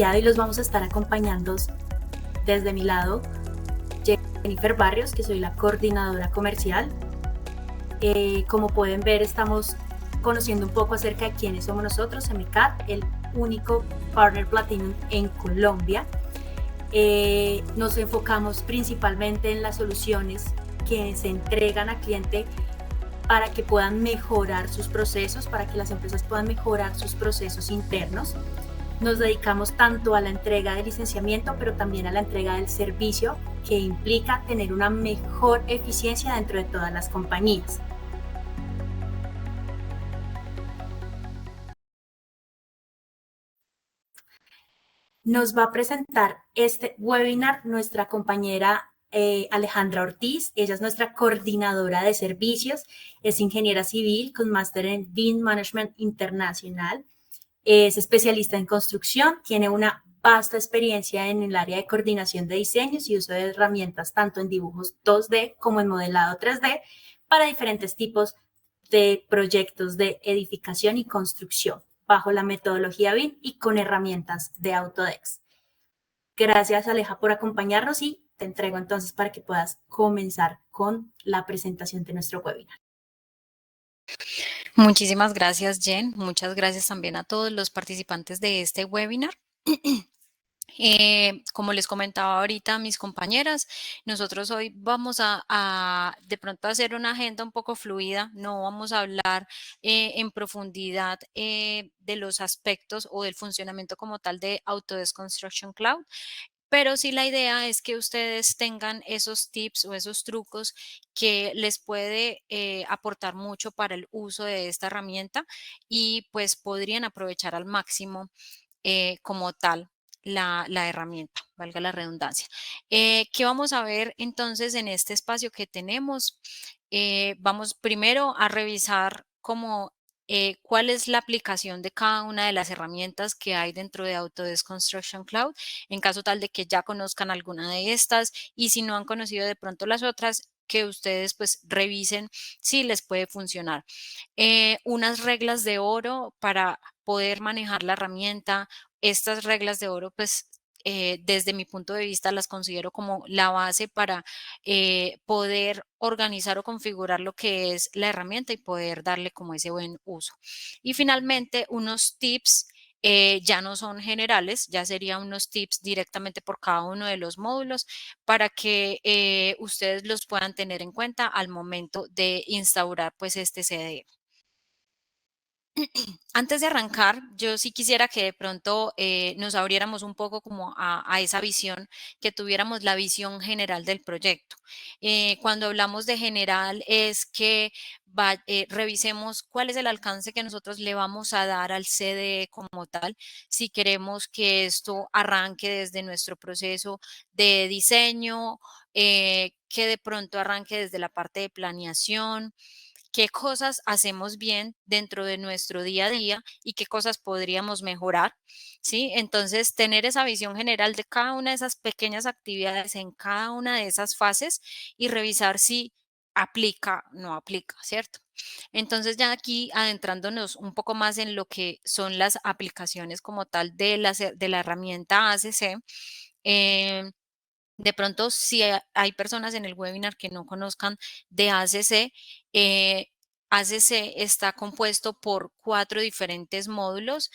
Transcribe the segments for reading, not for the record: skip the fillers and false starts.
día de hoy los vamos a estar acompañando desde mi lado, Jennifer Barrios, que soy la coordinadora comercial. Como pueden ver, estamos conociendo un poco acerca de quiénes somos nosotros, Semicat, el único partner platinum en Colombia. Nos enfocamos principalmente en las soluciones que se entregan al cliente para que puedan mejorar sus procesos, para que las empresas puedan mejorar sus procesos internos. Nos dedicamos tanto a la entrega de licenciamiento, pero también a la entrega del servicio, que implica tener una mejor eficiencia dentro de todas las compañías. Nos va a presentar este webinar nuestra compañera Alejandra Ortiz. Ella es nuestra coordinadora de servicios, es ingeniera civil con máster en BIM Management Internacional, es especialista en construcción, tiene una vasta experiencia en el área de coordinación de diseños y uso de herramientas tanto en dibujos 2D como en modelado 3D para diferentes tipos de proyectos de edificación y construcción bajo la metodología BIM y con herramientas de Autodesk. Gracias, Aleja, por acompañarnos y te entrego entonces para que puedas comenzar con la presentación de nuestro webinar. Muchísimas gracias, Jen. Muchas gracias también a todos los participantes de este webinar. Como les comentaba ahorita a mis compañeras, nosotros hoy vamos a de pronto hacer una agenda un poco fluida, no vamos a hablar en profundidad de los aspectos o del funcionamiento como tal de Autodesk Construction Cloud, pero sí la idea es que ustedes tengan esos tips o esos trucos que les puede aportar mucho para el uso de esta herramienta y pues podrían aprovechar al máximo como tal la herramienta, valga la redundancia. ¿Qué vamos a ver entonces en este espacio que tenemos? Vamos primero a revisar cómo cuál es la aplicación de cada una de las herramientas que hay dentro de Autodesk Construction Cloud, en caso tal de que ya conozcan alguna de estas y si no han conocido de pronto las otras, que ustedes pues revisen si les puede funcionar. Unas reglas de oro para poder manejar la herramienta. Estas reglas de oro pues desde mi punto de vista las considero como la base para poder organizar o configurar lo que es la herramienta y poder darle como ese buen uso. Y finalmente, unos tips ya no son generales, ya serían unos tips directamente por cada uno de los módulos para que ustedes los puedan tener en cuenta al momento de instaurar pues este CDE. Antes de arrancar, yo sí quisiera que de pronto nos abriéramos un poco como a esa visión, que tuviéramos la visión general del proyecto. Cuando hablamos de general es que revisemos cuál es el alcance que nosotros le vamos a dar al CDE como tal, si queremos que esto arranque desde nuestro proceso de diseño, que de pronto arranque desde la parte de planeación, qué cosas hacemos bien dentro de nuestro día a día y qué cosas podríamos mejorar, ¿sí? Entonces, tener esa visión general de cada una de esas pequeñas actividades en cada una de esas fases y revisar si aplica o no aplica, ¿cierto? Entonces, ya aquí adentrándonos un poco más en lo que son las aplicaciones como tal de la herramienta ACC, de pronto, si hay personas en el webinar que no conozcan de ACC, eh, ACC está compuesto por 4 diferentes módulos.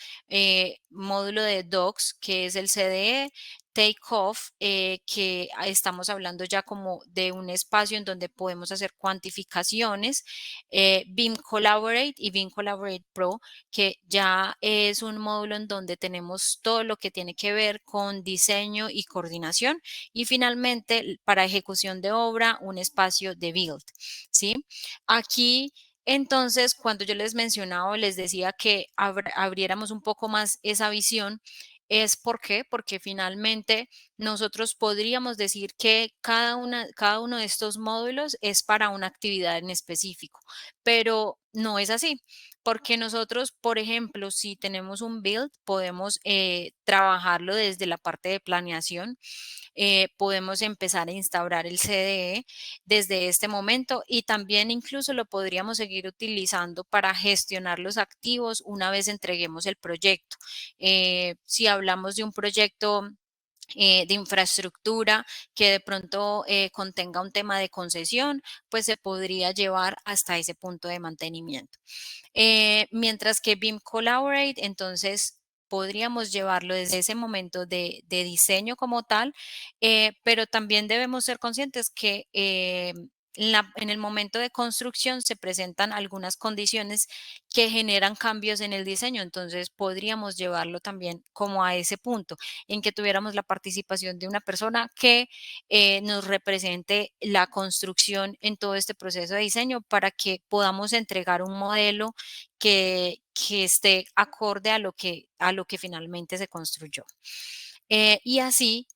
Módulo de Docs, que es el CDE, Takeoff, que estamos hablando ya como de un espacio en donde podemos hacer cuantificaciones, BIM Collaborate y BIM Collaborate Pro, que ya es un módulo en donde tenemos todo lo que tiene que ver con diseño y coordinación. Y finalmente, para ejecución de obra, un espacio de build, ¿sí? Aquí, entonces, cuando yo les mencionaba, les decía que abriéramos un poco más esa visión, ¿es por qué? Porque finalmente nosotros podríamos decir que cada uno de estos módulos es para una actividad en específico, pero no es así, porque nosotros, por ejemplo, si tenemos un build, podemos trabajarlo desde la parte de planeación, podemos empezar a instaurar el CDE desde este momento y también incluso lo podríamos seguir utilizando para gestionar los activos una vez entreguemos el proyecto. Si hablamos de un proyecto de infraestructura que de pronto contenga un tema de concesión, pues se podría llevar hasta ese punto de mantenimiento. Mientras que BIM Collaborate, entonces podríamos llevarlo desde ese momento de diseño como tal, pero también debemos ser conscientes que en el momento de construcción se presentan algunas condiciones que generan cambios en el diseño, entonces podríamos llevarlo también como a ese punto, en que tuviéramos la participación de una persona que nos represente la construcción en todo este proceso de diseño para que podamos entregar un modelo que esté acorde a lo que finalmente se construyó. Y así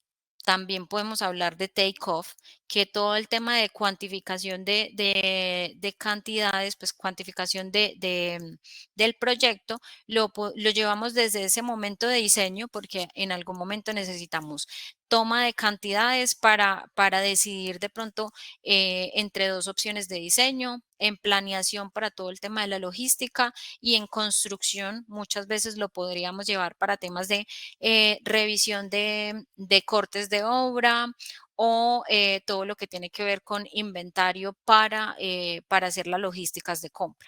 también podemos hablar de take-off, que todo el tema de cuantificación de cantidades, pues cuantificación del proyecto, lo llevamos desde ese momento de diseño, porque en algún momento necesitamos toma de cantidades para decidir de pronto entre dos opciones de diseño, en planeación para todo el tema de la logística y en construcción muchas veces lo podríamos llevar para temas de revisión de cortes de obra o todo lo que tiene que ver con inventario para hacer las logísticas de compra.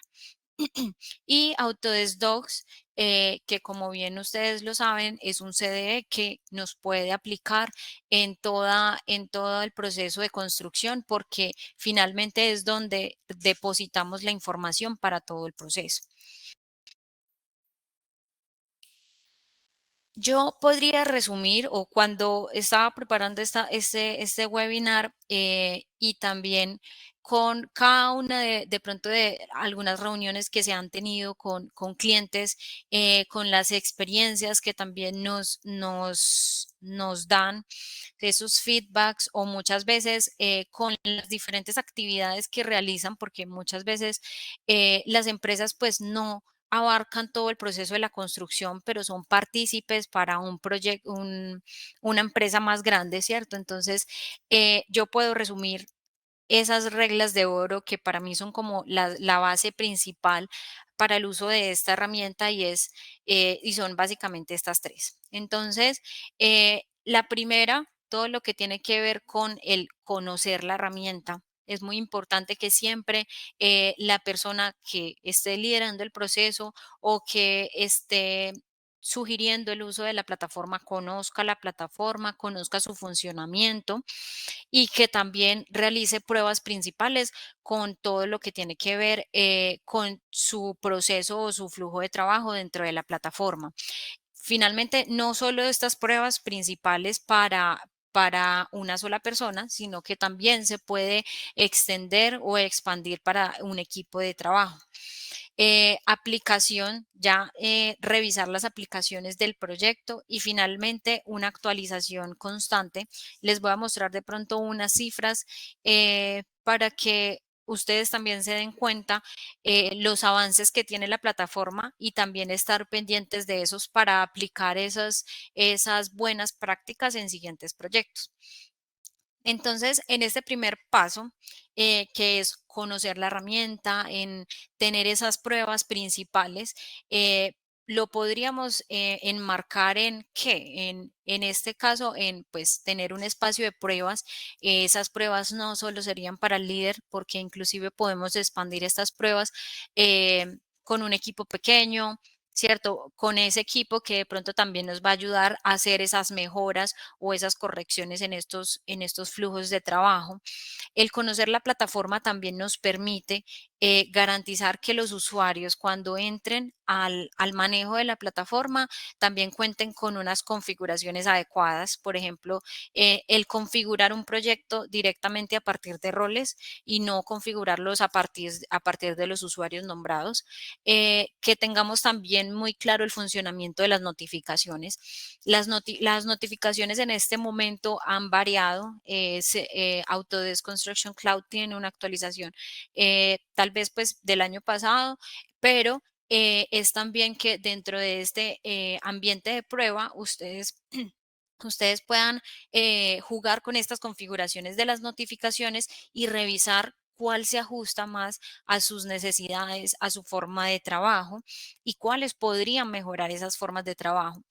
Y Autodesk Docs, que como bien ustedes lo saben, es un CDE que nos puede aplicar en todo el proceso de construcción porque finalmente es donde depositamos la información para todo el proceso. Yo podría resumir, o cuando estaba preparando este webinar y también con cada una de pronto de algunas reuniones que se han tenido con clientes, con las experiencias que también nos dan esos feedbacks o muchas veces con las diferentes actividades que realizan, porque muchas veces las empresas pues no abarcan todo el proceso de la construcción, pero son partícipes para un proyecto, una empresa más grande, ¿cierto? Entonces, yo puedo resumir esas reglas de oro que para mí son como la base principal para el uso de esta herramienta y son básicamente estas tres. Entonces, la primera, todo lo que tiene que ver con el conocer la herramienta. Es muy importante que siempre la persona que esté liderando el proceso o que esté sugiriendo el uso de la plataforma, conozca la plataforma, conozca su funcionamiento y que también realice pruebas principales con todo lo que tiene que ver con su proceso o su flujo de trabajo dentro de la plataforma. Finalmente, no solo estas pruebas principales para una sola persona, sino que también se puede extender o expandir para un equipo de trabajo. Aplicación, ya revisar las aplicaciones del proyecto y finalmente una actualización constante. Les voy a mostrar de pronto unas cifras para que ustedes también se den cuenta los avances que tiene la plataforma y también estar pendientes de esos para aplicar esas buenas prácticas en siguientes proyectos. Entonces, en este primer paso, que es conocer la herramienta, en tener esas pruebas principales, lo podríamos enmarcar en qué, en este caso, en pues tener un espacio de pruebas. Esas pruebas no solo serían para el líder, porque inclusive podemos expandir estas pruebas con un equipo pequeño, ¿cierto? Con ese equipo que de pronto también nos va a ayudar a hacer esas mejoras o esas correcciones en estos flujos de trabajo. El conocer la plataforma también nos permite garantizar que los usuarios cuando entren al manejo de la plataforma también cuenten con unas configuraciones adecuadas. Por ejemplo, el configurar un proyecto directamente a partir de roles y no configurarlos a partir de los usuarios nombrados. Que tengamos también también muy claro el funcionamiento de las notificaciones. Las notificaciones en este momento han variado. Autodesk Construction Cloud tiene una actualización tal vez pues del año pasado, pero es también que dentro de este ambiente de prueba ustedes puedan jugar con estas configuraciones de las notificaciones y revisar cuál se ajusta más a sus necesidades, a su forma de trabajo y cuáles podrían mejorar esas formas de trabajo.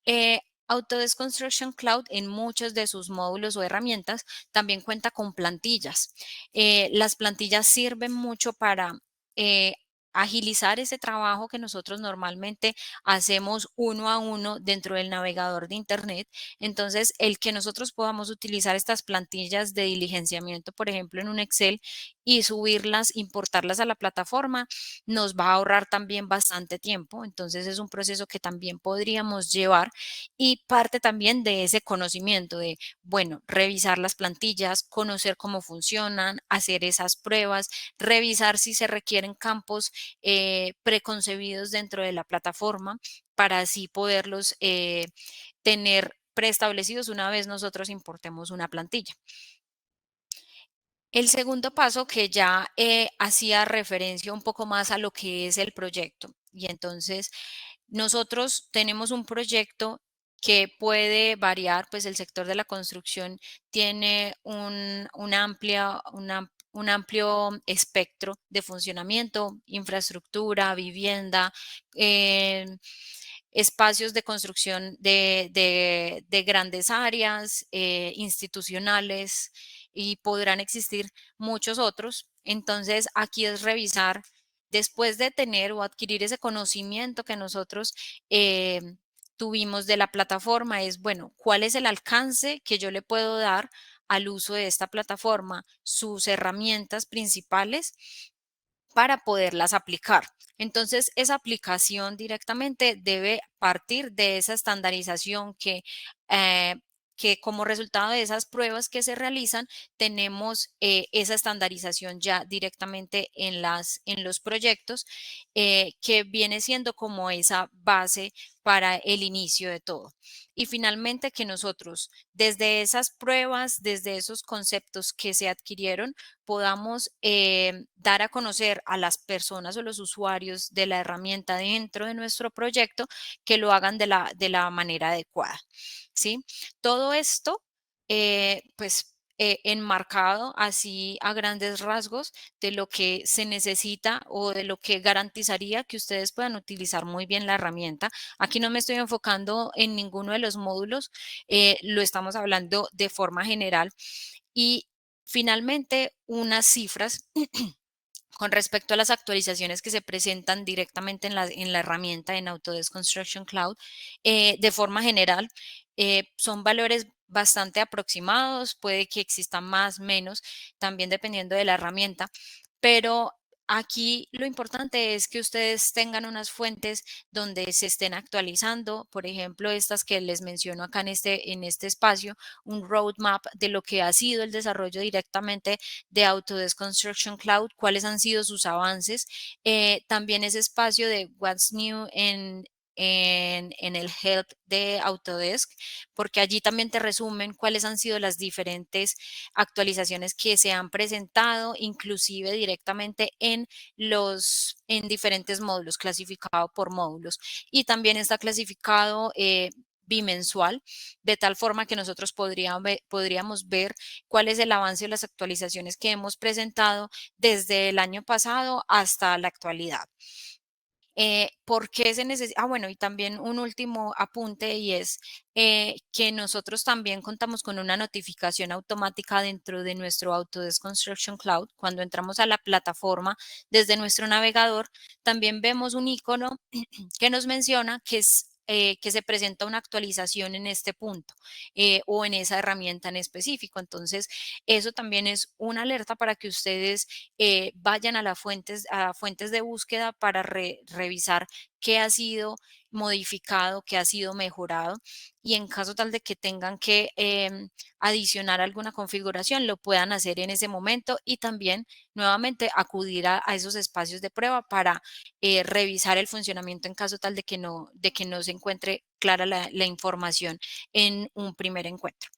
Eh, Autodesk Construction Cloud en muchos de sus módulos o herramientas también cuenta con plantillas. Las plantillas sirven mucho para eh, agilizar ese trabajo que nosotros normalmente hacemos uno a uno dentro del navegador de Internet. Entonces, el que nosotros podamos utilizar estas plantillas de diligenciamiento, por ejemplo, en un Excel y subirlas, importarlas a la plataforma, nos va a ahorrar también bastante tiempo. Entonces, es un proceso que también podríamos llevar y parte también de ese conocimiento de, bueno, revisar las plantillas, conocer cómo funcionan, hacer esas pruebas, revisar si se requieren campos preconcebidos dentro de la plataforma para así poderlos tener preestablecidos una vez nosotros importemos una plantilla. El segundo paso que ya hacía referencia un poco más a lo que es el proyecto. Y entonces nosotros tenemos un proyecto que puede variar, pues el sector de la construcción tiene un amplio espectro de funcionamiento, infraestructura, vivienda, eh, espacios de construcción de grandes áreas, institucionales y podrán existir muchos otros. Entonces, aquí es revisar, después de tener o adquirir ese conocimiento que nosotros eh, tuvimos de la plataforma, es, bueno, ¿cuál es el alcance que yo le puedo dar al uso de esta plataforma? Sus herramientas principales para poderlas aplicar. Entonces, esa aplicación directamente debe partir de esa estandarización eh, que como resultado de esas pruebas que se realizan, tenemos esa estandarización ya directamente en los proyectos, que viene siendo como esa base para el inicio de todo. Y finalmente que nosotros, desde esas pruebas, desde esos conceptos que se adquirieron, podamos dar a conocer a las personas o los usuarios de la herramienta dentro de nuestro proyecto que lo hagan de la manera adecuada, ¿sí? Todo esto, enmarcado así a grandes rasgos de lo que se necesita o de lo que garantizaría que ustedes puedan utilizar muy bien la herramienta. Aquí no me estoy enfocando en ninguno de los módulos, lo estamos hablando de forma general. Y finalmente, unas cifras con respecto a las actualizaciones que se presentan directamente en la herramienta en Autodesk Construction Cloud. De forma general, son valores bastante aproximados, puede que existan más, menos, también dependiendo de la herramienta, pero aquí lo importante es que ustedes tengan unas fuentes donde se estén actualizando, por ejemplo, estas que les menciono acá en este espacio, un roadmap de lo que ha sido el desarrollo directamente de Autodesk Construction Cloud, cuáles han sido sus avances, también ese espacio de What's New en el Help de Autodesk, porque allí también te resumen cuáles han sido las diferentes actualizaciones que se han presentado, inclusive directamente en diferentes módulos, clasificado por módulos. Y también está clasificado bimensual, de tal forma que nosotros podríamos ver cuál es el avance de las actualizaciones que hemos presentado desde el año pasado hasta la actualidad. ¿Por qué se necesita? Ah, bueno, y también un último apunte y es que nosotros también contamos con una notificación automática dentro de nuestro Autodesk Construction Cloud. Cuando entramos a la plataforma desde nuestro navegador, también vemos un icono que nos menciona que se presenta una actualización en este punto o en esa herramienta en específico. Entonces, eso también es una alerta para que ustedes vayan a fuentes de búsqueda para revisar qué ha sido modificado, que ha sido mejorado, y en caso tal de que tengan que adicionar alguna configuración, lo puedan hacer en ese momento y también nuevamente acudir a esos espacios de prueba para revisar el funcionamiento en caso tal de que no se encuentre clara la información en un primer encuentro.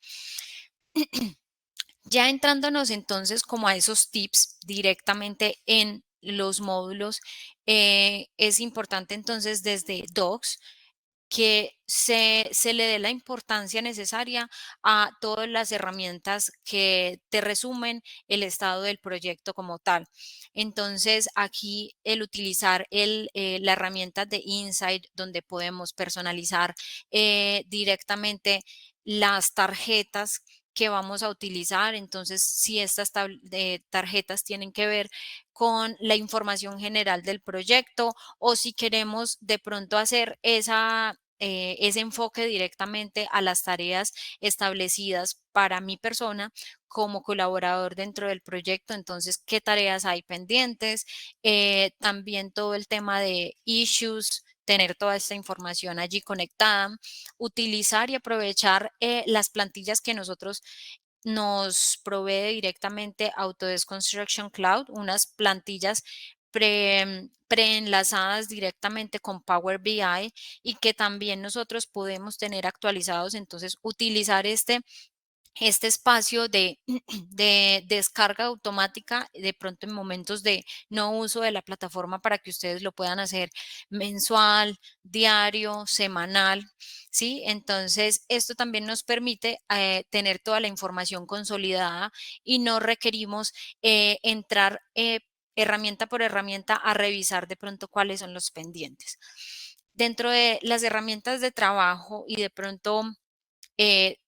Ya entrándonos entonces como a esos tips directamente en los módulos, es importante entonces desde Docs que se le dé la importancia necesaria a todas las herramientas que te resumen el estado del proyecto como tal. Entonces, aquí el utilizar la herramienta de Insight, donde podemos personalizar directamente las tarjetas que vamos a utilizar. Entonces, si estas tarjetas tienen que ver con la información general del proyecto o si queremos de pronto hacer ese enfoque directamente a las tareas establecidas para mi persona como colaborador dentro del proyecto. Entonces, ¿qué tareas hay pendientes? También todo el tema de issues, tener toda esta información allí conectada, utilizar y aprovechar las plantillas que nosotros nos provee directamente Autodesk Construction Cloud, unas plantillas preenlazadas directamente con Power BI y que también nosotros podemos tener actualizados. Entonces, utilizar este espacio de descarga automática de pronto en momentos de no uso de la plataforma para que ustedes lo puedan hacer mensual, diario, semanal, ¿sí? Entonces, esto también nos permite tener toda la información consolidada y no requerimos entrar herramienta por herramienta a revisar de pronto cuáles son los pendientes. Dentro de las herramientas de trabajo y de pronto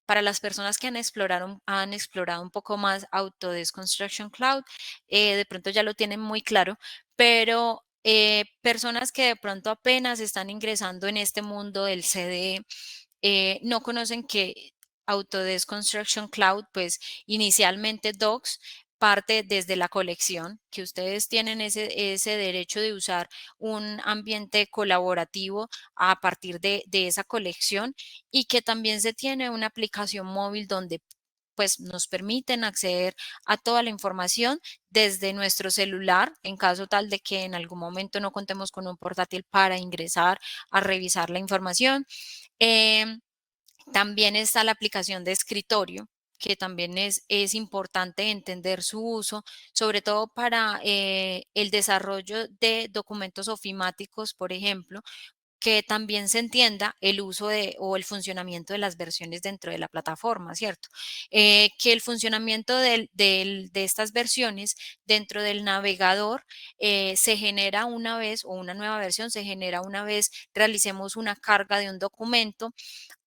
para las personas que han explorado un poco más Autodesk Construction Cloud, de pronto ya lo tienen muy claro, pero personas que de pronto apenas están ingresando en este mundo del CDE, no conocen que Autodesk Construction Cloud, pues inicialmente Docs parte desde la colección, que ustedes tienen ese derecho de usar un ambiente colaborativo a partir de esa colección y que también se tiene una aplicación móvil donde pues nos permiten acceder a toda la información desde nuestro celular en caso tal de que en algún momento no contemos con un portátil para ingresar a revisar la información. Em, También está la aplicación de escritorio, que también es importante entender su uso, sobre todo para el desarrollo de documentos ofimáticos, por ejemplo, que también se entienda el uso o el funcionamiento de las versiones dentro de la plataforma, ¿cierto? Que el funcionamiento de estas versiones dentro del navegador se genera una vez, o una nueva versión se genera una vez realicemos una carga de un documento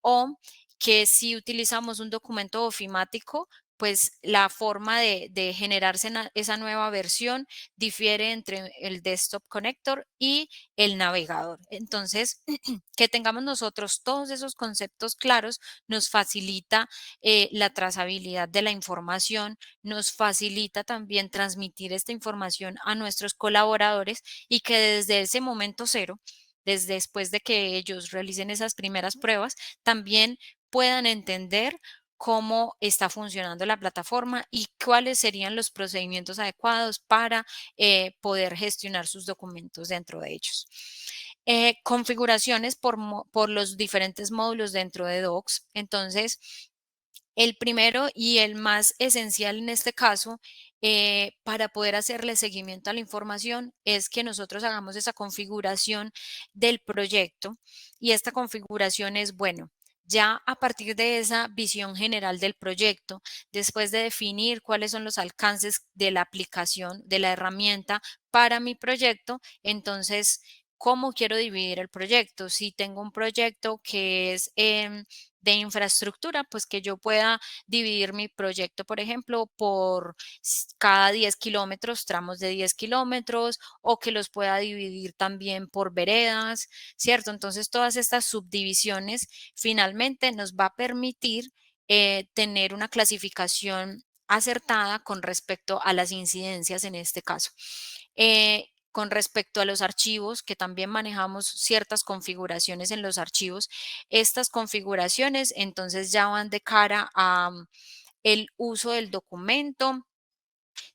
o que si utilizamos un documento ofimático, pues la forma de generarse esa nueva versión difiere entre el desktop connector y el navegador. Entonces, que tengamos nosotros todos esos conceptos claros nos facilita la trazabilidad de la información, nos facilita también transmitir esta información a nuestros colaboradores y que desde ese momento cero, desde después de que ellos realicen esas primeras pruebas, también puedan entender cómo está funcionando la plataforma y cuáles serían los procedimientos adecuados para poder gestionar sus documentos dentro de ellos. Configuraciones por los diferentes módulos dentro de Docs. Entonces, el primero y el más esencial en este caso, para poder hacerle seguimiento a la información, es que nosotros hagamos esa configuración del proyecto y esta configuración es, bueno, ya a partir de esa visión general del proyecto, después de definir cuáles son los alcances de la aplicación, de la herramienta para mi proyecto, entonces, ¿cómo quiero dividir el proyecto? Si tengo un proyecto que es de infraestructura, pues que yo pueda dividir mi proyecto, por ejemplo, por cada 10 kilómetros, tramos de 10 kilómetros, o que los pueda dividir también por veredas, ¿cierto? Entonces, todas estas subdivisiones finalmente nos va a permitir tener una clasificación acertada con respecto a las incidencias en este caso. Con respecto a los archivos, que también manejamos ciertas configuraciones en los archivos, estas configuraciones entonces ya van de cara a el uso del documento,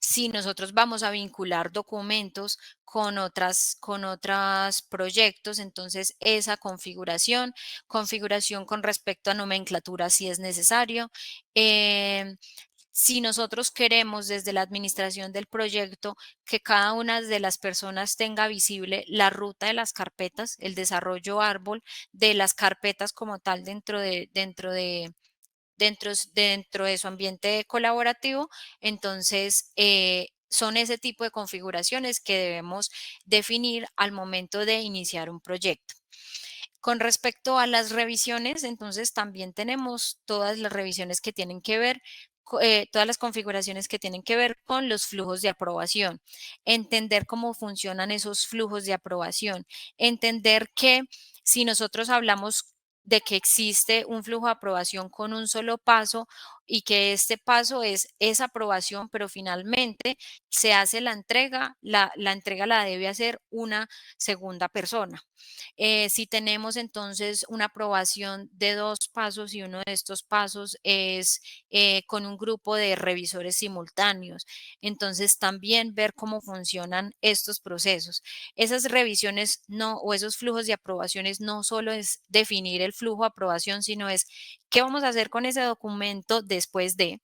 si nosotros vamos a vincular documentos con otras proyectos, entonces esa configuración con respecto a nomenclatura si es necesario. em, si nosotros queremos desde la administración del proyecto que cada una de las personas tenga visible la ruta de las carpetas, el desarrollo árbol de las carpetas como tal dentro de su ambiente colaborativo, entonces son ese tipo de configuraciones que debemos definir al momento de iniciar un proyecto. Con respecto a las revisiones, entonces también tenemos todas las revisiones que tienen que ver, todas las configuraciones que tienen que ver con los flujos de aprobación, entender cómo funcionan esos flujos de aprobación, entender que si nosotros hablamos de que existe un flujo de aprobación con un solo paso y que este paso es esa aprobación, pero finalmente se hace la entrega, la entrega la debe hacer una segunda persona. Si tenemos entonces una aprobación de 2 pasos y uno de estos pasos es con un grupo de revisores simultáneos, entonces también ver cómo funcionan estos procesos. Esas revisiones no o esos flujos de aprobaciones no solo es definir el flujo de aprobación, sino es qué vamos a hacer con ese documento después de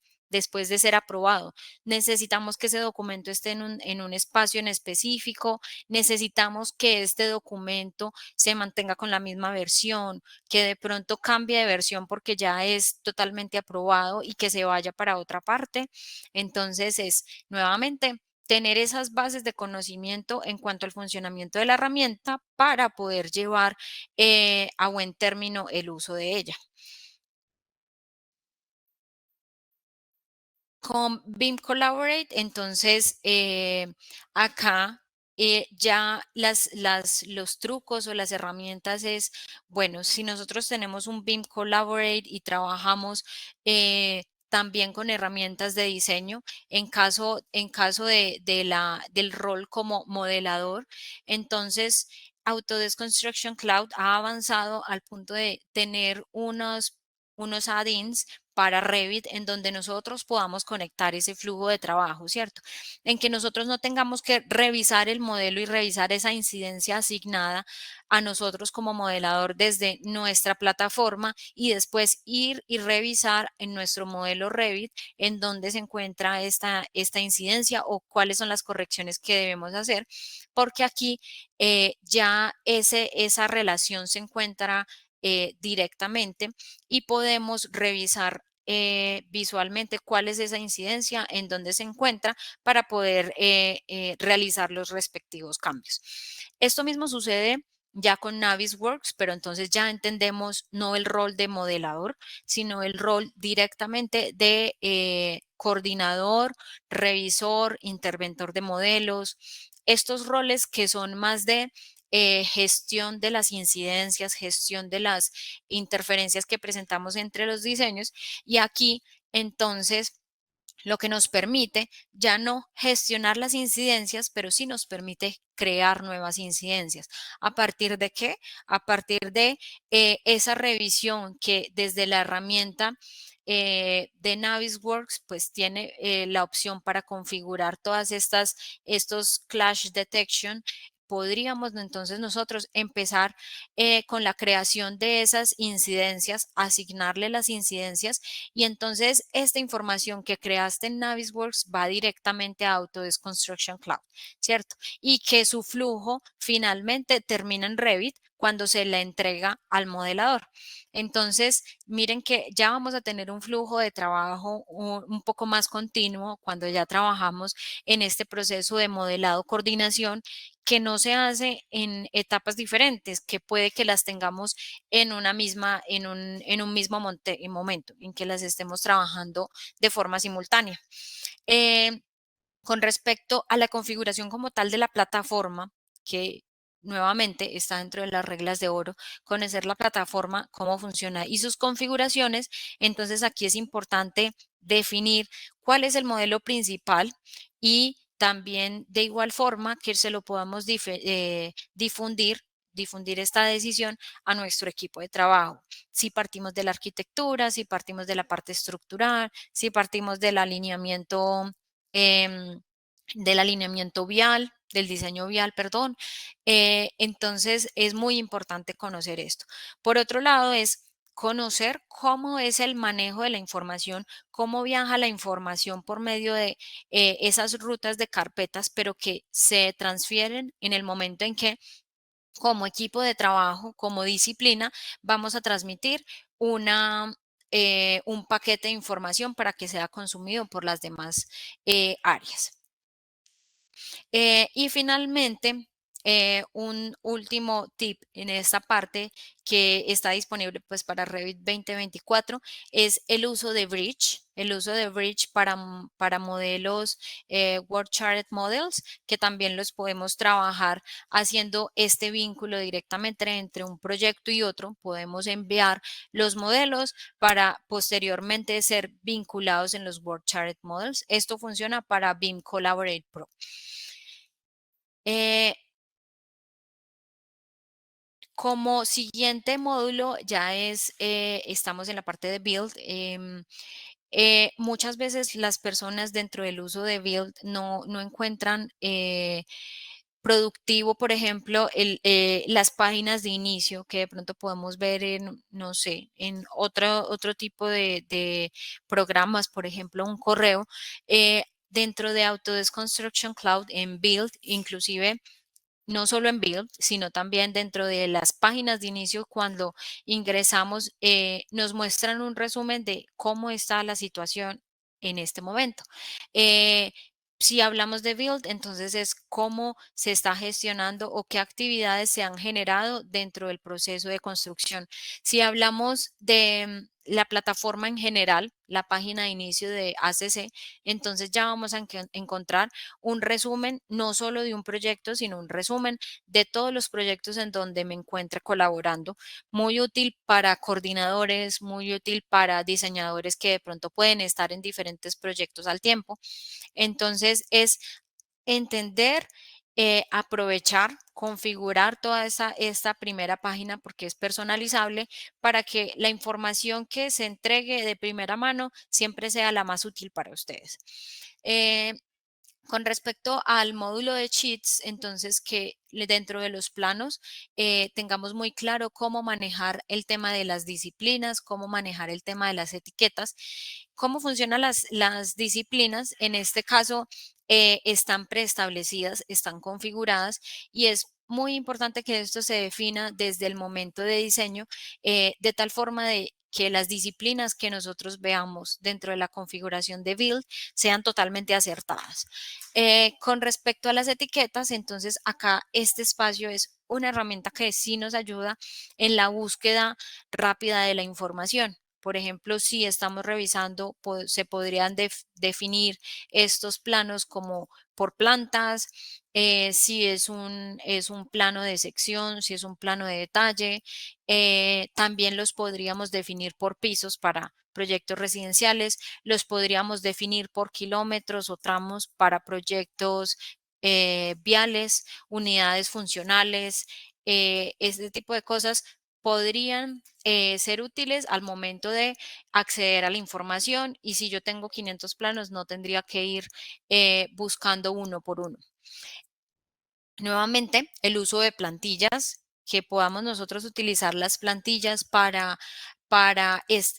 ser aprobado. Necesitamos que ese documento esté en un espacio en específico, necesitamos que este documento se mantenga con la misma versión, que de pronto cambie de versión porque ya es totalmente aprobado y que se vaya para otra parte. Entonces es nuevamente tener esas bases de conocimiento en cuanto al funcionamiento de la herramienta para poder llevar a buen término el uso de ella. Con BIM Collaborate, entonces acá ya los trucos o las herramientas es, bueno, si nosotros tenemos un BIM Collaborate y trabajamos también con herramientas de diseño, en caso del rol como modelador, entonces Autodesk Construction Cloud ha avanzado al punto de tener unos add-ins para Revit en donde nosotros podamos conectar ese flujo de trabajo, ¿cierto? En que nosotros no tengamos que revisar el modelo y revisar esa incidencia asignada a nosotros como modelador desde nuestra plataforma y después ir y revisar en nuestro modelo Revit en dónde se encuentra esta incidencia o cuáles son las correcciones que debemos hacer, porque aquí esa relación se encuentra directamente y podemos revisar visualmente cuál es esa incidencia, en dónde se encuentra para poder realizar los respectivos cambios. Esto mismo sucede ya con Navisworks, pero entonces ya entendemos no el rol de modelador, sino el rol directamente de coordinador, revisor, interventor de modelos, estos roles que son más de gestión de las incidencias, gestión de las interferencias que presentamos entre los diseños y aquí entonces lo que nos permite ya no gestionar las incidencias, pero sí nos permite crear nuevas incidencias. ¿A partir de qué? A partir de esa revisión que desde la herramienta de Navisworks, pues tiene la opción para configurar estos clash detection. Podríamos entonces nosotros empezar con la creación de esas incidencias, asignarle las incidencias y entonces esta información que creaste en Navisworks va directamente a Autodesk Construction Cloud, ¿cierto? Y que su flujo finalmente termina en Revit cuando se le entrega al modelador. Entonces, miren que ya vamos a tener un flujo de trabajo un poco más continuo cuando ya trabajamos en este proceso de modelado coordinación que no se hace en etapas diferentes, que puede que las tengamos en un mismo momento, en que las estemos trabajando de forma simultánea. Eh, con respecto a la configuración como tal de la plataforma, que nuevamente está dentro de las reglas de oro, conocer la plataforma, cómo funciona y sus configuraciones, entonces aquí es importante definir cuál es el modelo principal y también de igual forma que se lo podamos difundir esta decisión a nuestro equipo de trabajo. Si partimos de la arquitectura, si partimos de la parte estructural, si partimos em, del alineamiento vial, del diseño vial, perdón. Entonces, es muy importante conocer esto. Por otro lado, es conocer cómo es el manejo de la información, cómo viaja la información por medio de esas rutas de carpetas, pero que se transfieren en el momento en que como equipo de trabajo, como disciplina, vamos a transmitir un paquete de información para que sea consumido por las demás áreas. Y finalmente, un último tip en esta parte que está disponible pues para Revit 2024 es el uso de Bridge, para modelos Word Charted Models, que también los podemos trabajar haciendo este vínculo directamente entre un proyecto y otro. Podemos enviar los modelos para posteriormente ser vinculados en los Word Charted Models. Esto funciona para BIM Collaborate Pro. Eh, Como siguiente módulo ya estamos en la parte de Build. Muchas veces las personas dentro del uso de Build no encuentran productivo, por ejemplo, las páginas de inicio que de pronto podemos ver en, no sé, en otro tipo de programas, por ejemplo, un correo. Dentro de Autodesk Construction Cloud en Build, inclusive no solo en Build, sino también dentro de las páginas de inicio, cuando ingresamos, nos muestran un resumen de cómo está la situación en este momento. Si hablamos de Build, entonces es cómo se está gestionando o qué actividades se han generado dentro del proceso de construcción. Si hablamos de la plataforma en general, la página de inicio de ACC, entonces ya vamos a encontrar un resumen no solo de un proyecto, sino un resumen de todos los proyectos en donde me encuentre colaborando. Muy útil para coordinadores, muy útil para diseñadores que de pronto pueden estar en diferentes proyectos al tiempo. Entonces es entender, aprovechar, configurar toda esta primera página porque es personalizable para que la información que se entregue de primera mano siempre sea la más útil para ustedes. Con respecto al módulo de Sheets, entonces que dentro de los planos tengamos muy claro cómo manejar el tema de las disciplinas, cómo manejar el tema de las etiquetas, cómo funcionan las disciplinas. En este caso, están preestablecidas, están configuradas y es muy importante que esto se defina desde el momento de diseño, de tal forma de que las disciplinas que nosotros veamos dentro de la configuración de Build sean totalmente acertadas. Con respecto a las etiquetas, entonces acá este espacio es una herramienta que sí nos ayuda en la búsqueda rápida de la información. Por ejemplo, si estamos revisando, se podrían definir estos planos como por plantas, si es un plano de sección, si es un plano de detalle. También los podríamos definir por pisos para proyectos residenciales, los podríamos definir por kilómetros o tramos para proyectos viales, unidades funcionales. Este tipo de cosas podrían ser útiles al momento de acceder a la información, y si yo tengo 500 planos no tendría que ir buscando uno por uno. Nuevamente, el uso de plantillas, que podamos nosotros utilizar las plantillas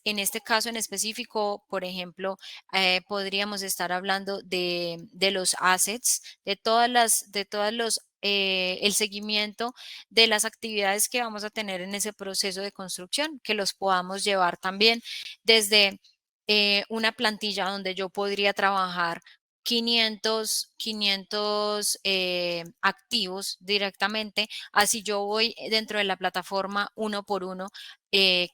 en este caso en específico, por ejemplo, podríamos estar hablando de los assets, el seguimiento de las actividades que vamos a tener en ese proceso de construcción, que los podamos llevar también desde una plantilla donde yo podría trabajar 500 activos directamente, así yo voy dentro de la plataforma uno por uno,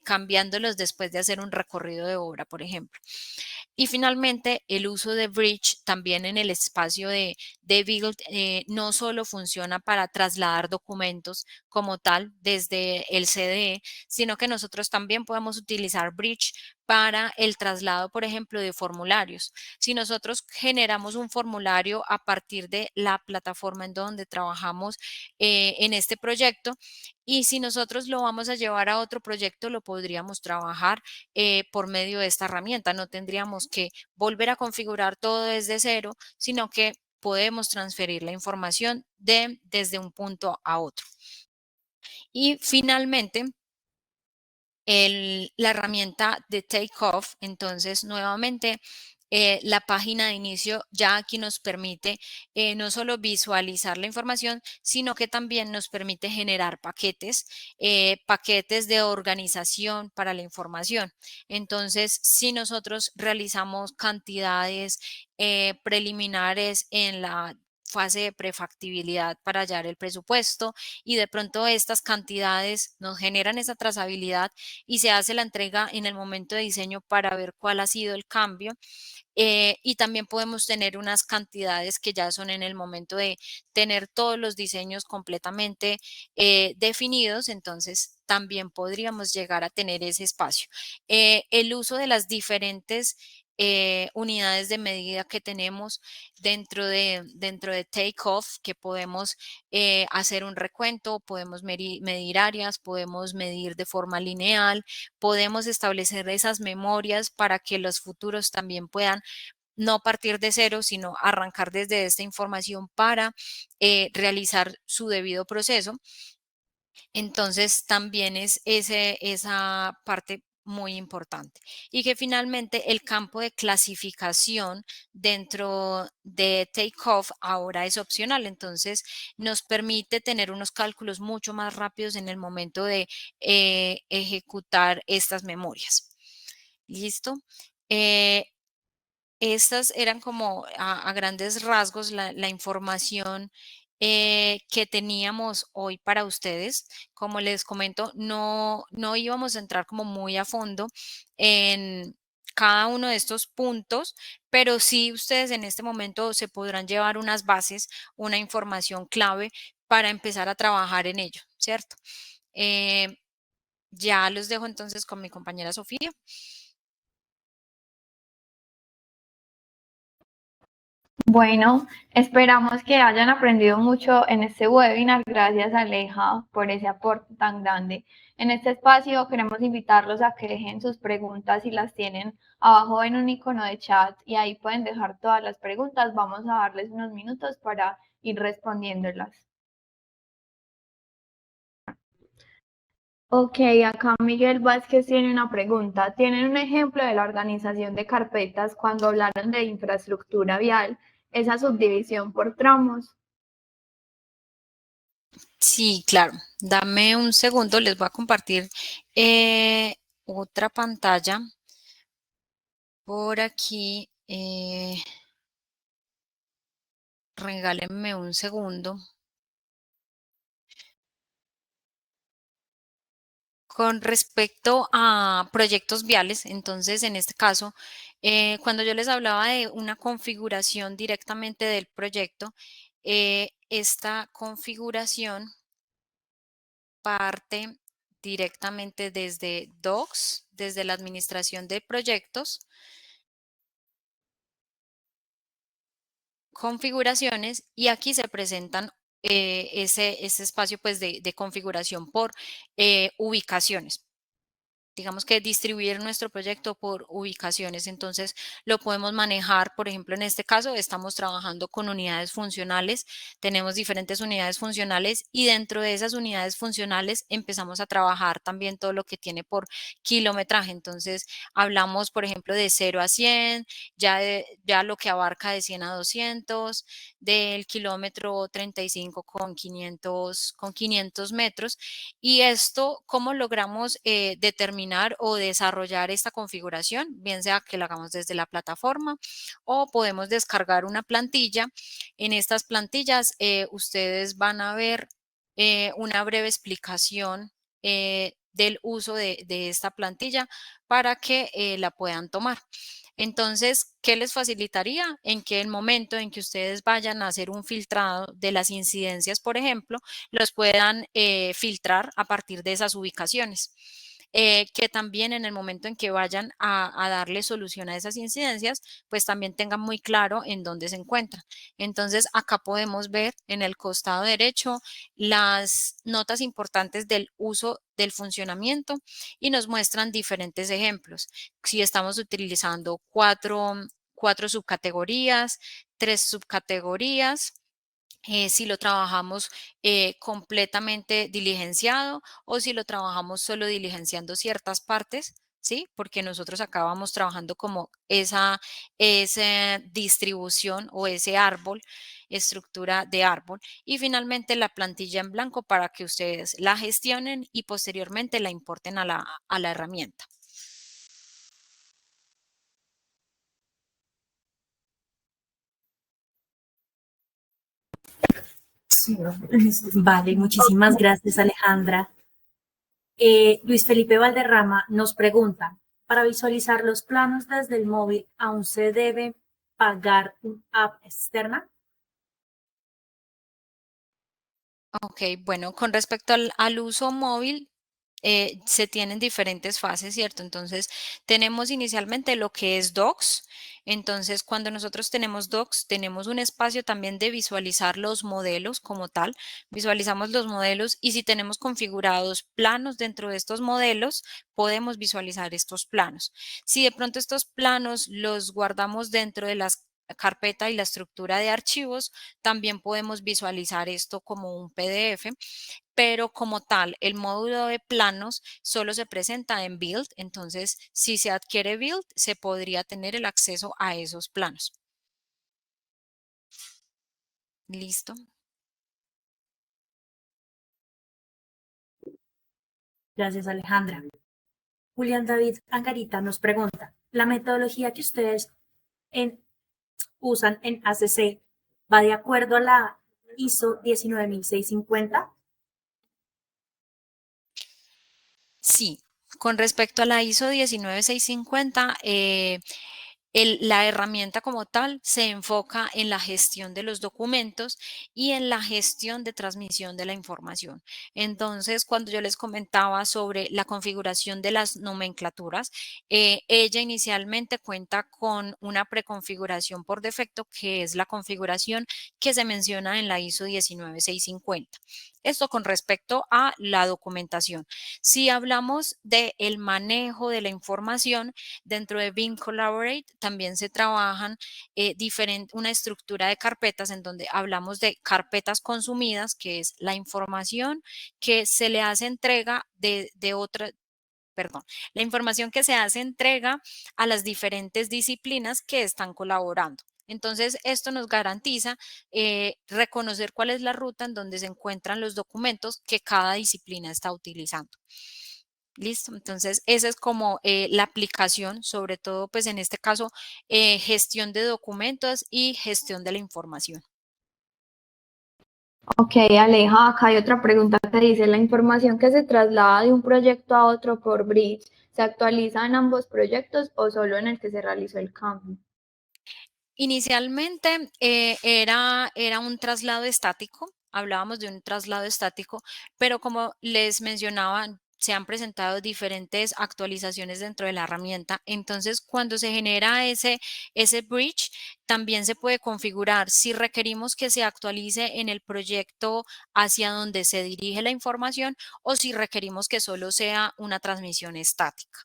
cambiándolos después de hacer un recorrido de obra, por ejemplo. Y finalmente, el uso de Bridge también en el espacio de Build, no solo funciona para trasladar documentos como tal desde el CDE, sino que nosotros también podemos utilizar Bridge para el traslado, por ejemplo, de formularios. Si nosotros generamos un formulario a partir de la plataforma en donde trabajamos en este proyecto, y si nosotros lo vamos a llevar a otro proyecto, lo podríamos trabajar por medio de esta herramienta. No tendríamos que volver a configurar todo desde cero, sino que podemos transferir la información desde un punto a otro. Y finalmente, la herramienta de Takeoff, entonces nuevamente la página de inicio ya aquí nos permite no solo visualizar la información, sino que también nos permite generar paquetes de organización para la información. Entonces, si nosotros realizamos cantidades preliminares en la fase de prefactibilidad para hallar el presupuesto y de pronto estas cantidades nos generan esa trazabilidad y se hace la entrega en el momento de diseño para ver cuál ha sido el cambio. Y también podemos tener unas cantidades que ya son en el momento de tener todos los diseños completamente definidos, entonces también podríamos llegar a tener ese espacio. El uso de las diferentes unidades de medida que tenemos dentro de Takeoff, que podemos hacer un recuento, podemos medir áreas, podemos medir de forma lineal, podemos establecer esas memorias para que los futuros también puedan no partir de cero, sino arrancar desde esta información para realizar su debido proceso. Entonces, también es esa parte muy importante. Y que finalmente el campo de clasificación dentro de Takeoff ahora es opcional. Entonces, nos permite tener unos cálculos mucho más rápidos en el momento de ejecutar estas memorias. ¿Listo? Estas eran como a grandes rasgos la información que teníamos hoy para ustedes. Como les comento, no íbamos a entrar como muy a fondo en cada uno de estos puntos, pero sí ustedes en este momento se podrán llevar unas bases, una información clave para empezar a trabajar en ello, ¿cierto? Eh, ya los dejo entonces con mi compañera Sofía. Bueno, esperamos que hayan aprendido mucho en este webinar. Gracias, Aleja, por ese aporte tan grande. En este espacio queremos invitarlos a que dejen sus preguntas si las tienen abajo en un icono de chat y ahí pueden dejar todas las preguntas. Vamos a darles unos minutos para ir respondiéndolas. Ok, acá Miguel Vázquez tiene una pregunta. ¿Tienen un ejemplo de la organización de carpetas cuando hablaron de infraestructura vial, esa subdivisión por tramos? Sí, claro. Dame un segundo, les voy a compartir otra pantalla por aquí. Regálenme un segundo. Con respecto a proyectos viales, entonces en este caso, cuando yo les hablaba de una configuración directamente del proyecto, esta configuración parte directamente desde Docs, desde la administración de proyectos, configuraciones, y aquí se presentan ese espacio pues, de configuración por ubicaciones. Digamos que distribuir nuestro proyecto por ubicaciones. Entonces, lo podemos manejar, por ejemplo, en este caso, estamos trabajando con unidades funcionales, tenemos diferentes unidades funcionales y dentro de esas unidades funcionales empezamos a trabajar también todo lo que tiene por kilometraje. Entonces, hablamos, por ejemplo, de 0 a 100, ya lo que abarca de 100 a 200, del kilómetro 35 con 500 metros. Y esto, ¿cómo logramos determinar o desarrollar esta configuración? Bien sea que la hagamos desde la plataforma o podemos descargar una plantilla. En estas plantillas ustedes van a ver una breve explicación del uso de esta plantilla para que la puedan tomar. Entonces, ¿qué les facilitaría? En que el momento en que ustedes vayan a hacer un filtrado de las incidencias, por ejemplo, los puedan filtrar a partir de esas ubicaciones. Que también en el momento en que vayan a darle solución a esas incidencias, pues también tengan muy claro en dónde se encuentran. Entonces, acá podemos ver en el costado derecho las notas importantes del uso del funcionamiento y nos muestran diferentes ejemplos. Si estamos utilizando cuatro subcategorías, 3 subcategorías, si lo trabajamos completamente diligenciado o si lo trabajamos solo diligenciando ciertas partes, ¿sí? Porque nosotros acá vamos trabajando como esa distribución o ese árbol, estructura de árbol. Y finalmente la plantilla en blanco para que ustedes la gestionen y posteriormente la importen a la herramienta. Vale, muchísimas gracias, Alejandra. Luis Felipe Valderrama nos pregunta, para visualizar los planos desde el móvil, ¿aún se debe pagar una app externa? Ok, bueno, con respecto al uso móvil, se tienen diferentes fases, ¿cierto? Entonces, tenemos inicialmente lo que es Docs. Entonces, cuando nosotros tenemos Docs, tenemos un espacio también de visualizar los modelos como tal. Visualizamos los modelos y si tenemos configurados planos dentro de estos modelos, podemos visualizar estos planos. Si de pronto estos planos los guardamos dentro de las carpeta y la estructura de archivos, también podemos visualizar esto como un PDF, pero como tal, el módulo de planos solo se presenta en Build, entonces si se adquiere Build, se podría tener el acceso a esos planos. Listo. Gracias, Alejandra. Julián David Angarita nos pregunta, ¿la metodología que ustedes usan en ACC va de acuerdo a la ISO 19650? Sí, con respecto a la ISO 19650, la herramienta como tal se enfoca en la gestión de los documentos y en la gestión de transmisión de la información. Entonces, cuando yo les comentaba sobre la configuración de las nomenclaturas, ella inicialmente cuenta con una preconfiguración por defecto, que es la configuración que se menciona en la ISO 19650. Esto con respecto a la documentación. Si hablamos del manejo de la información, dentro de Beam Collaborate también se trabajan una estructura de carpetas en donde hablamos de carpetas consumidas, que es la información que se le hace entrega la información que se hace entrega a las diferentes disciplinas que están colaborando. Entonces, esto nos garantiza reconocer cuál es la ruta en donde se encuentran los documentos que cada disciplina está utilizando. Listo, entonces esa es como la aplicación, sobre todo pues en este caso, gestión de documentos y gestión de la información. Ok, Aleja, acá hay otra pregunta que dice, ¿la información que se traslada de un proyecto a otro por Bridge se actualiza en ambos proyectos o solo en el que se realizó el cambio? Inicialmente era un traslado estático, hablábamos de un traslado estático, pero como les mencionaba, se han presentado diferentes actualizaciones dentro de la herramienta. Entonces, cuando se genera ese bridge, también se puede configurar si requerimos que se actualice en el proyecto hacia donde se dirige la información o si requerimos que solo sea una transmisión estática.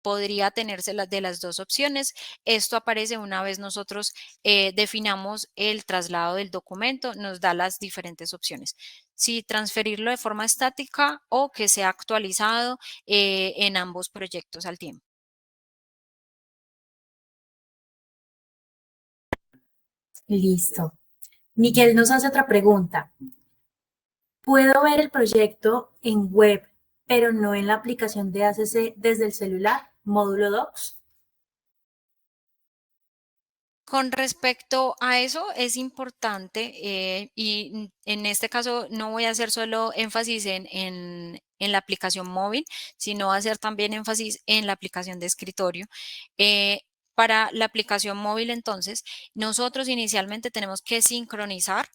Podría tenerse de las dos opciones. Esto aparece una vez nosotros definamos el traslado del documento, nos da las diferentes opciones. Si transferirlo de forma estática o que sea actualizado en ambos proyectos al tiempo. Listo. Miguel nos hace otra pregunta. ¿Puedo ver el proyecto en web, pero no en la aplicación de ACC desde el celular, módulo Docs? Con respecto a eso, es importante y en este caso no voy a hacer solo énfasis en la aplicación móvil, sino hacer también énfasis en la aplicación de escritorio. Eh, para la aplicación móvil, entonces, nosotros inicialmente tenemos que sincronizar.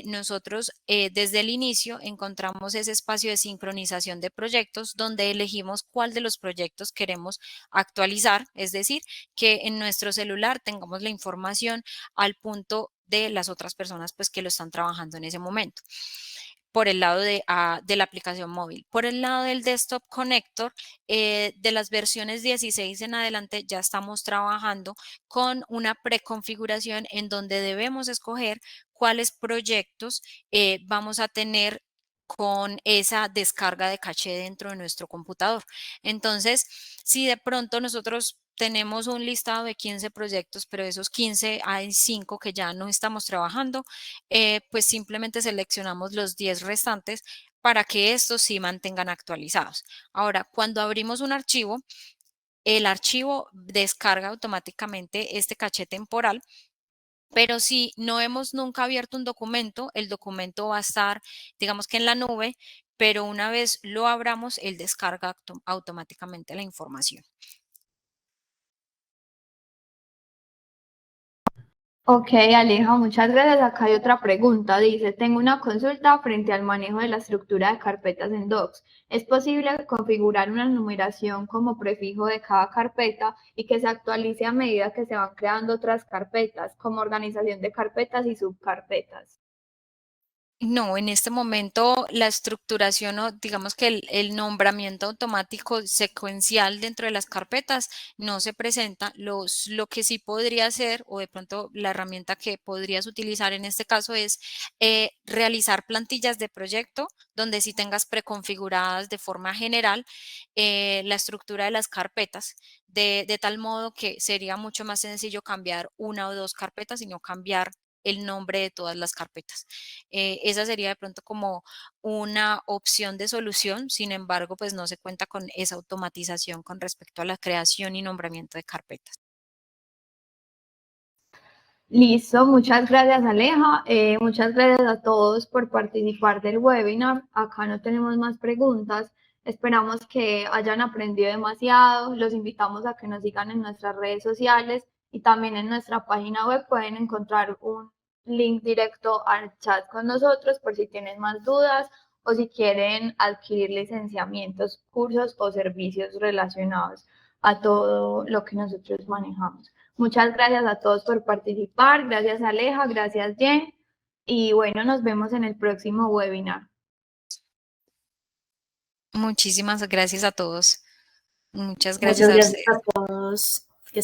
Nosotros desde el inicio encontramos ese espacio de sincronización de proyectos donde elegimos cuál de los proyectos queremos actualizar, es decir, que en nuestro celular tengamos la información al punto de las otras personas pues que lo están trabajando en ese momento por el lado de la aplicación móvil. Por el lado del Desktop Connector, de las versiones 16 en adelante ya estamos trabajando con una preconfiguración en donde debemos escoger cuáles proyectos vamos a tener con esa descarga de caché dentro de nuestro computador. Entonces, si de pronto nosotros tenemos un listado de 15 proyectos, pero de esos 15 hay 5 que ya no estamos trabajando, pues simplemente seleccionamos los 10 restantes para que estos sí mantengan actualizados. Ahora, cuando abrimos un archivo, el archivo descarga automáticamente este caché temporal, pero si no hemos nunca abierto un documento, el documento va a estar, digamos que en la nube, pero una vez lo abramos, él descarga automáticamente la información. Ok, Aleja, muchas gracias. Acá hay otra pregunta. Dice, tengo una consulta frente al manejo de la estructura de carpetas en Docs. ¿Es posible configurar una numeración como prefijo de cada carpeta y que se actualice a medida que se van creando otras carpetas, como organización de carpetas y subcarpetas? No, en este momento la estructuración o digamos que el nombramiento automático secuencial dentro de las carpetas no se presenta. Lo que sí podría hacer, o de pronto la herramienta que podrías utilizar en este caso es realizar plantillas de proyecto donde sí tengas preconfiguradas de forma general la estructura de las carpetas, de tal modo que sería mucho más sencillo cambiar una o dos carpetas y no cambiar el nombre de todas las carpetas. Esa sería de pronto como una opción de solución, sin embargo, pues no se cuenta con esa automatización con respecto a la creación y nombramiento de carpetas. Listo, muchas gracias Aleja, muchas gracias a todos por participar del webinar. Acá no tenemos más preguntas, esperamos que hayan aprendido demasiado, los invitamos a que nos sigan en nuestras redes sociales y también en nuestra página web pueden encontrar un link directo al chat con nosotros por si tienen más dudas o si quieren adquirir licenciamientos, cursos o servicios relacionados a todo lo que nosotros manejamos. Muchas gracias a todos por participar. Gracias Aleja, gracias Jen. Y bueno, nos vemos en el próximo webinar. Muchísimas gracias a todos. Muchas gracias Muchas a gracias ustedes. a todos. Que